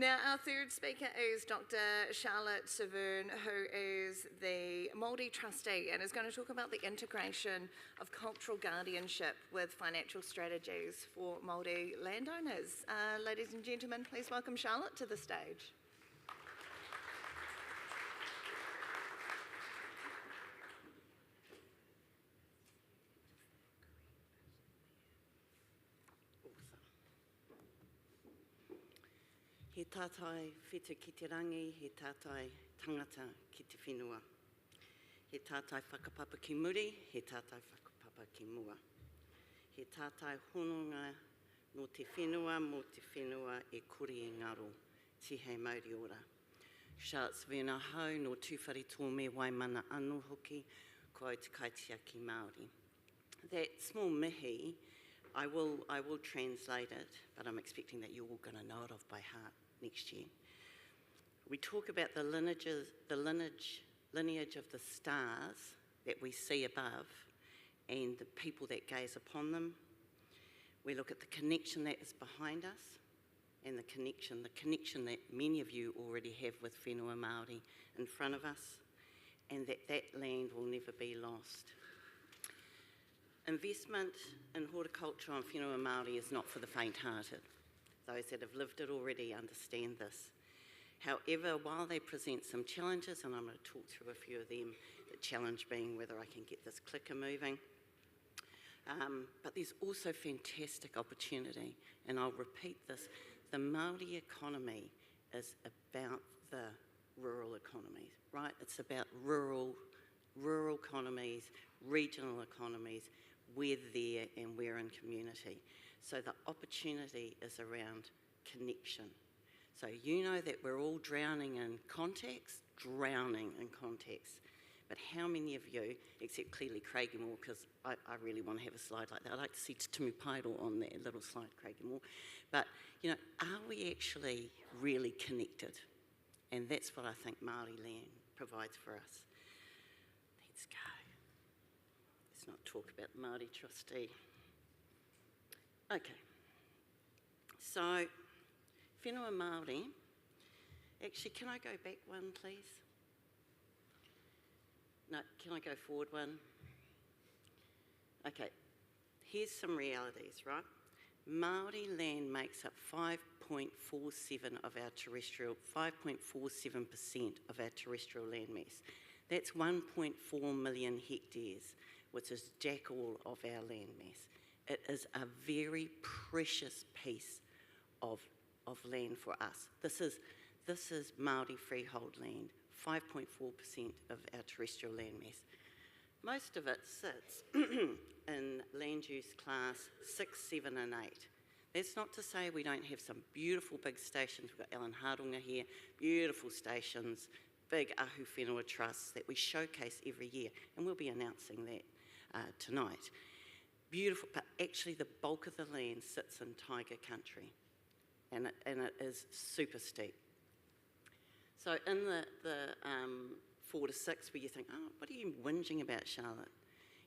Now, our third speaker is Dr. Charlotte Severne, who is the Māori Trustee and is going to talk about the integration of cultural guardianship with financial strategies for Māori landowners. Ladies and gentlemen, please welcome Charlotte to the stage. He tātai whetū ki te rangi, he tātai tangata ki te whenua. He tātai whakapapa ki muri, he tātai whakapapa ki mua. He tātai hononga no te whenua, mo te whenua e kore e ngaro, tihei Māori ora. Charlotte Severne hau no tūwhare tō me waimana anō hoki, ko au te kaitia ki Māori. That small mihi, I will translate it, but I'm expecting that you're all going to know it off by heart next year. We talk about the lineage of the stars that we see above and the people that gaze upon them. We look at the connection that is behind us and the connection that many of you already have with whenua Māori in front of us, and that land will never be lost. Investment in horticulture on whenua Māori is not for the faint-hearted. Those that have lived it already understand this. However, while they present some challenges, and I'm going to talk through a few of them, the challenge being whether I can get this clicker moving, but there's also fantastic opportunity, and I'll repeat this, the Māori economy is about the rural economies, right? It's about rural economies, regional economies. We're there and we're in community. So the opportunity is around connection. So you know that we're all drowning in context. But how many of you, except clearly Craigie Moore, because I really want to have a slide like that. I'd like to see Tumu Paeroa on that little slide, Craigie Moore. But, you know, are we actually really connected? And that's what I think Māori land provides for us. Let's go. Let's not talk about the Māori Trustee. Okay, so whenua Māori, actually can I go back one please? No, can I go forward one? Okay, here's some realities, right? Māori land makes up 5.47% of our terrestrial land mass. That's 1.4 million hectares, which is jack all of our land mass. It is a very precious piece of land for us. This is Māori freehold land, 5.4% of our terrestrial land mass. Most of it sits in land use class 6, 7 and 8. That's not to say we don't have some beautiful big stations. We've got Alan Hardunga here, beautiful stations, big ahu whenua trusts that we showcase every year, and we'll be announcing that tonight. Beautiful, but actually the bulk of the land sits in tiger country, and it is super steep. So in the 4 to 6, where you think, oh, what are you whinging about, Charlotte?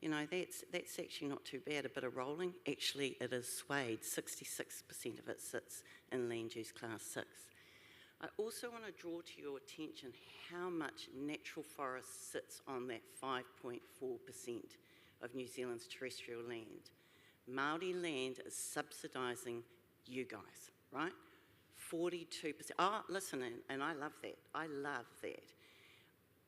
You know, that's actually not too bad, a bit of rolling. Actually, it is swayed. 66% of it sits in land use class 6. I also want to draw to your attention how much natural forest sits on that 5.4% of New Zealand's terrestrial land. Māori land is subsidising you guys, right? 42%. Oh, listen, and I love that. I love that.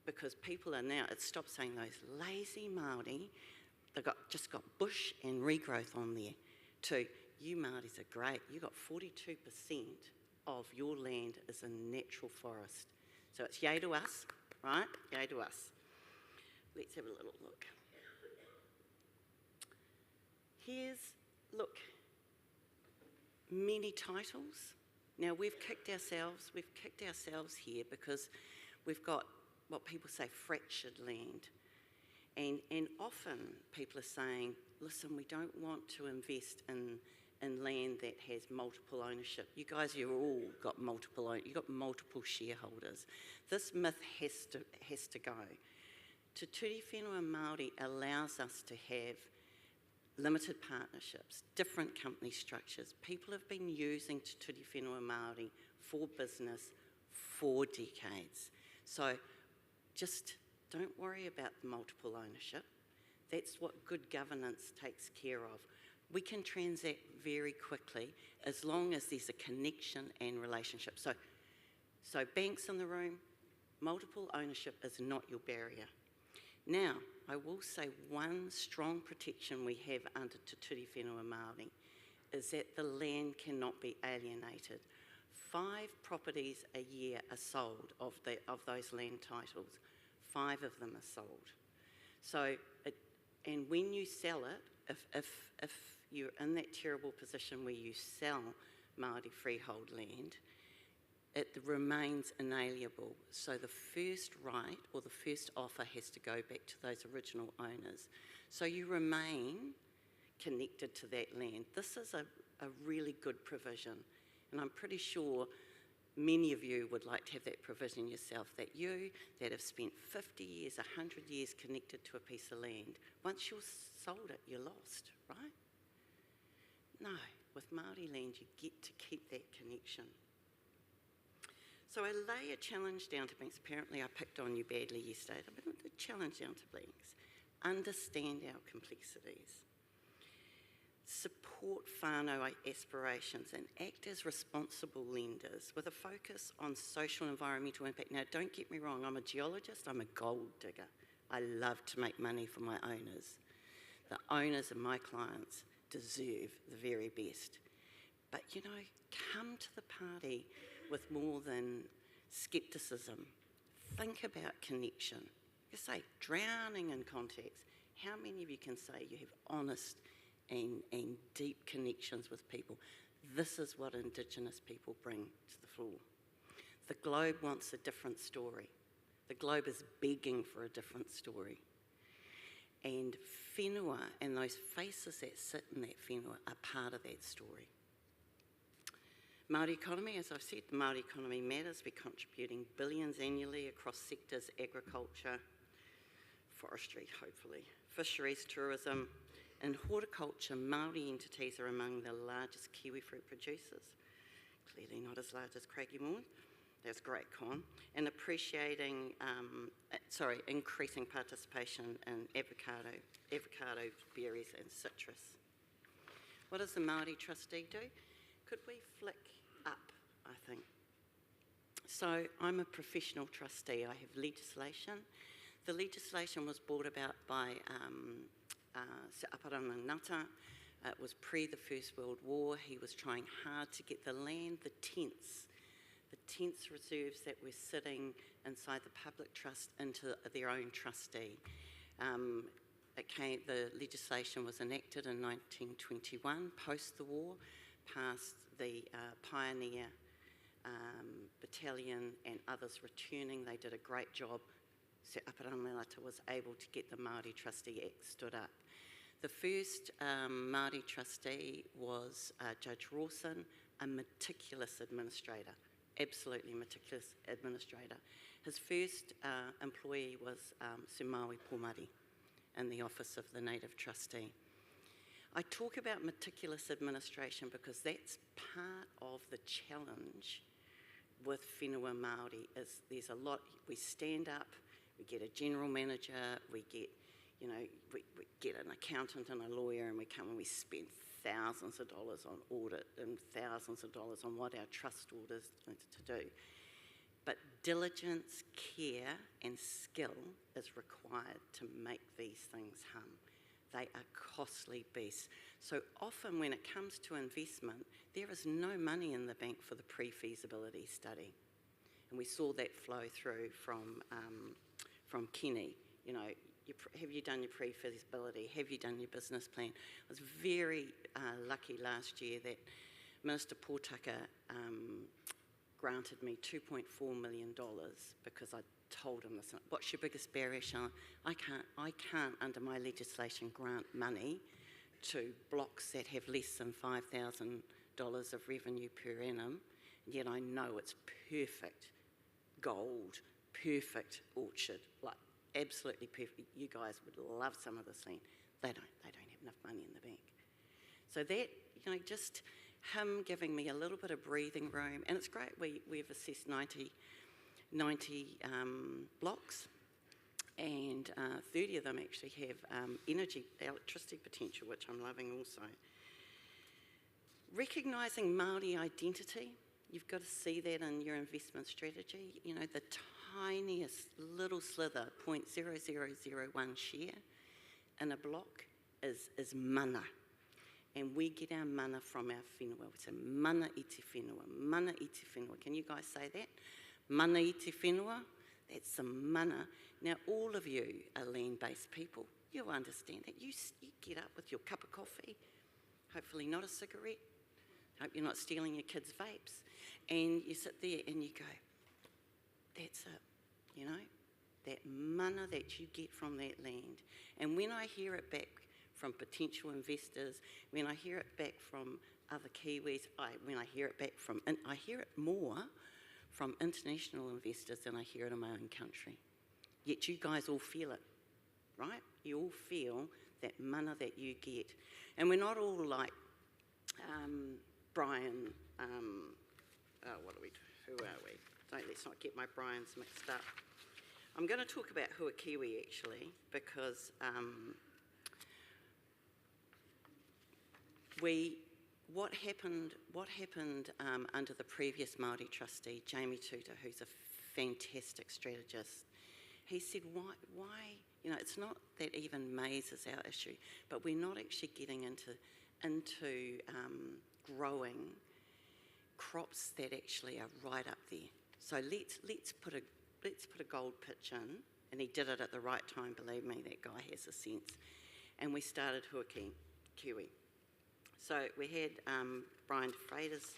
Because people are now, it stops saying those lazy Māori, they've just got bush and regrowth on there, to you Māoris are great. You've got 42% of your land is in natural forest. So it's yay to us, right? Yay to us. Let's have a little look. Look, many titles. Now we've kicked ourselves here because we've got what people say fractured land. And often people are saying, listen, we don't want to invest in land that has multiple ownership. You guys, you've all got you've got multiple shareholders. This myth has to go. Te Ture Whenua Māori allows us to have limited partnerships, different company structures. People have been using Te Ture Whenua Māori for business for decades. So just don't worry about the multiple ownership. That's what good governance takes care of. We can transact very quickly as long as there's a connection and relationship. So banks in the room, multiple ownership is not your barrier. Now, I will say one strong protection we have under Te Ture Whenua Māori is that the land cannot be alienated. 5 properties a year are sold of those land titles. 5 of them are sold. So, and when you sell it, if you're in that terrible position where you sell Māori freehold land, it remains inalienable. So the first right or the first offer has to go back to those original owners. So you remain connected to that land. This is a really good provision, and I'm pretty sure many of you would like to have that provision yourself, that you that have spent 50 years, 100 years connected to a piece of land, once you've sold it, you're lost, right? No, with Māori land, you get to keep that connection. So I lay a challenge down to banks. Apparently I picked on you badly yesterday. I put a challenge down to banks. Understand our complexities. Support whānau aspirations and act as responsible lenders with a focus on social and environmental impact. Now, don't get me wrong, I'm a geologist, I'm a gold digger. I love to make money for my owners. The owners of my clients deserve the very best. But, you know, come to the party with more than scepticism. Think about connection. You say, drowning in context. How many of you can say you have honest and deep connections with people? This is what Indigenous people bring to the floor. The globe wants a different story. The globe is begging for a different story. And whenua and those faces that sit in that whenua are part of that story. Māori economy, as I've said, the Māori economy matters. We're contributing billions annually across sectors: agriculture, forestry, hopefully, fisheries, tourism. In horticulture, Māori entities are among the largest kiwi fruit producers. Clearly not as large as Craigie Moore. That's great, Con. And increasing participation in avocado, berries and citrus. What does the Māori Trustee do? Could we flick up, I think? So I'm a professional trustee. I have legislation. The legislation was brought about by Sir Aparana Ngata. It was pre the First World War. He was trying hard to get the land, the tents reserves that were sitting inside the public trust into their own trustee. The legislation was enacted in 1921, post the war, past the Pioneer Battalion and others returning. They did a great job. Sir Aparana Ngata was able to get the Māori Trustee Act stood up. The first Māori trustee was Judge Rawson, a meticulous administrator, absolutely meticulous administrator. His first employee was Sir Maui Pomari in the Office of the Native Trustee. I talk about meticulous administration because that's part of the challenge with whenua Māori. Is there's a lot, we stand up, we get a general manager, we get an accountant and a lawyer, and we come and we spend thousands of dollars on audit and thousands of dollars on what our trust orders to do. But diligence, care and skill is required to make these things hum. They are costly beasts. So often when it comes to investment, there is no money in the bank for the pre-feasibility study. And we saw that flow through from Kenny. You know, have you done your pre-feasibility? Have you done your business plan? I was very lucky last year that Minister Pōtaka granted me $2.4 million because I told him this. What's your biggest barrier, Charlotte? I can't, under my legislation, grant money to blocks that have less than $5,000 of revenue per annum, and yet I know it's perfect gold, perfect orchard, like absolutely perfect. You guys would love some of this land. They don't have enough money in the bank. So that, just him giving me a little bit of breathing room, and it's great, we've assessed 90 blocks, and 30 of them actually have electricity potential, which I'm loving also. Recognising Māori identity, you've got to see that in your investment strategy. You know, the tiniest little slither, 0.0001 share in a block is mana. And we get our mana from our whenua. We say, mana i te whenua, mana i te whenua. Can you guys say that? Mana i te whenua, that's some mana. Now, all of you are land-based people. You'll understand that. You get up with your cup of coffee, hopefully not a cigarette. Hope you're not stealing your kids' vapes. And you sit there and you go, that's it, you know? That mana that you get from that land. And when I hear it back from potential investors, when I hear it back from other Kiwis, when I hear it back from, and I hear it more from international investors than I hear it in my own country. Yet you guys all feel it, right? You all feel that mana that you get. And we're not all like Brian, who are we? Let's not get my Brians mixed up. I'm going to talk about who are Kiwi actually, because what happened under the previous Māori trustee, Jamie Tuta, who's a fantastic strategist, he said, why, you know, it's not that even maize is our issue, but we're not actually getting into growing crops that actually are right up there. So let's put a gold pitch in, and he did it at the right time, believe me, that guy has a sense. And we started Kiwi. So we had Brian Freitas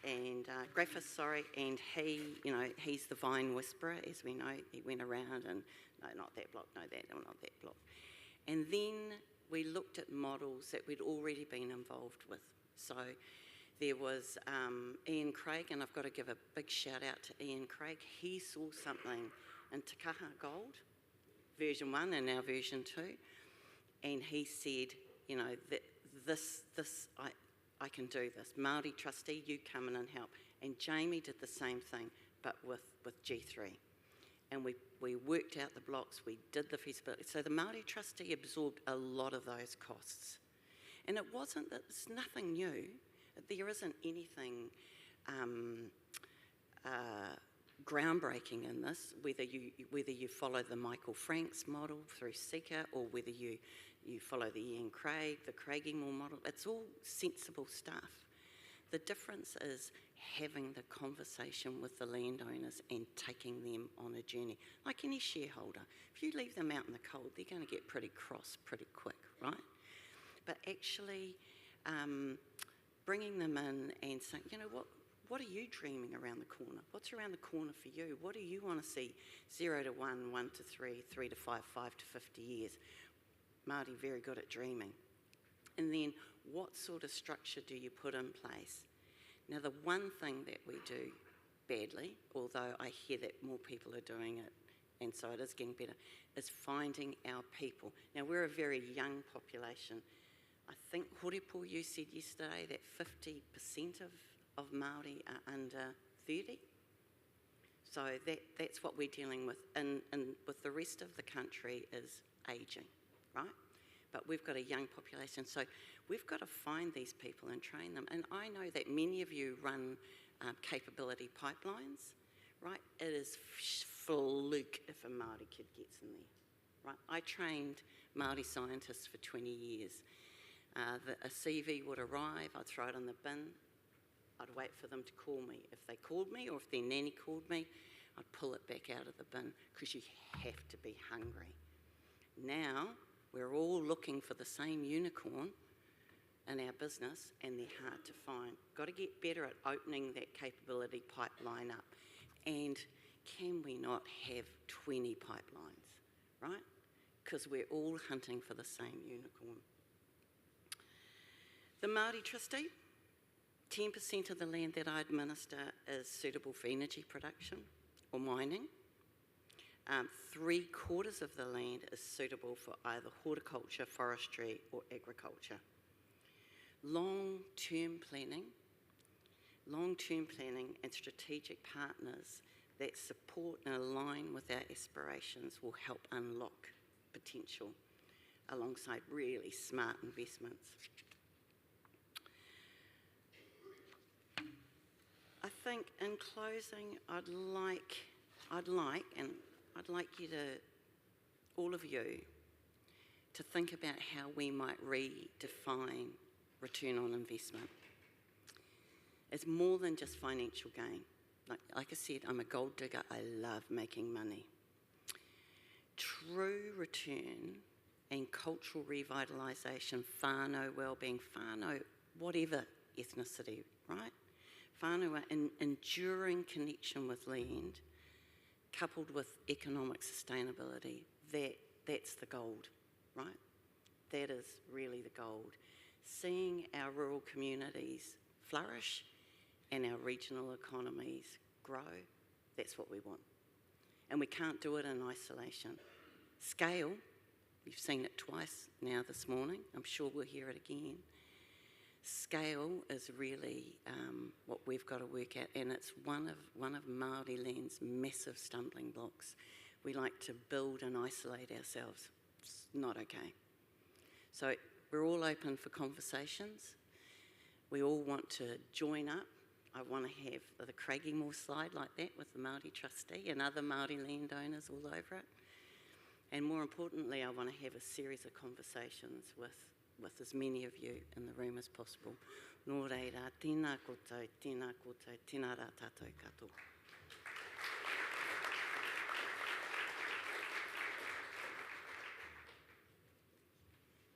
and Griffiths, and he, you know, he's the vine whisperer, as we know. He went around and, no, not that block, no, not that block. And then we looked at models that we'd already been involved with. So there was Ian Craig, and I've got to give a big shout out to Ian Craig. He saw something in Te Kaha Gold, version 1 and now version 2, and he said, you know, that I can do this. Māori trustee, you come in and help. And Jamie did the same thing, but with G3. And we worked out the blocks, we did the feasibility. So the Māori trustee absorbed a lot of those costs. And it's nothing new. There isn't anything groundbreaking in this, whether you follow the Michael Franks model through Seeker, or whether you follow the Ian Craig, the Craigingmore model. It's all sensible stuff. The difference is having the conversation with the landowners and taking them on a journey. Like any shareholder, if you leave them out in the cold, they're going to get pretty cross pretty quick, right? But actually bringing them in and saying, you know, what are you dreaming around the corner? What's around the corner for you? What do you want to see 0 to 1, 1 to 3, 3 to 5, 5 to 50 years? Māori very good at dreaming. And then what sort of structure do you put in place? Now, the one thing that we do badly, although I hear that more people are doing it, and so it is getting better, is finding our people. Now, we're a very young population. I think, Horticulture, you said yesterday that 50% of Māori are under 30. So that's what we're dealing with. And with the rest of the country is ageing, right? But we've got a young population, so we've got to find these people and train them. And I know that many of you run capability pipelines, right? It is fluke if a Māori kid gets in there, right? I trained Māori scientists for 20 years. A CV would arrive, I'd throw it in the bin, I'd wait for them to call me. If they called me, or if their nanny called me, I'd pull it back out of the bin, because you have to be hungry. Now, we're all looking for the same unicorn in our business, and they're hard to find. Got to get better at opening that capability pipeline up. And can we not have 20 pipelines, right? Because we're all hunting for the same unicorn. The Māori trustee, 10% of the land that I administer is suitable for energy production or mining. 3/4 of the land is suitable for either horticulture, forestry, or agriculture. long-term planning and strategic partners that support and align with our aspirations will help unlock potential alongside really smart investments. I think in closing, I'd like you to, all of you, to think about how we might redefine return on investment. It's more than just financial gain. Like I said, I'm a gold digger. I love making money. True return and cultural revitalisation, whānau wellbeing, whānau, whatever ethnicity, right? Whānau, an enduring connection with land, coupled with economic sustainability, that's the gold, right? That is really the gold. Seeing our rural communities flourish and our regional economies grow, that's what we want. And we can't do it in isolation. Scale, we've seen it twice now this morning, I'm sure we'll hear it again. Scale is really what we've got to work at, and it's one of Māori land's massive stumbling blocks. We like to build and isolate ourselves. It's not okay. So we're all open for conversations. We all want to join up. I want to have the Craigymore slide like that with the Māori Trustee and other Māori landowners all over it. And more importantly, I want to have a series of conversations with as many of you in the room as possible. Nō reira, tēnā koutou, tēnā koutou, tēnā rā tātou katoa.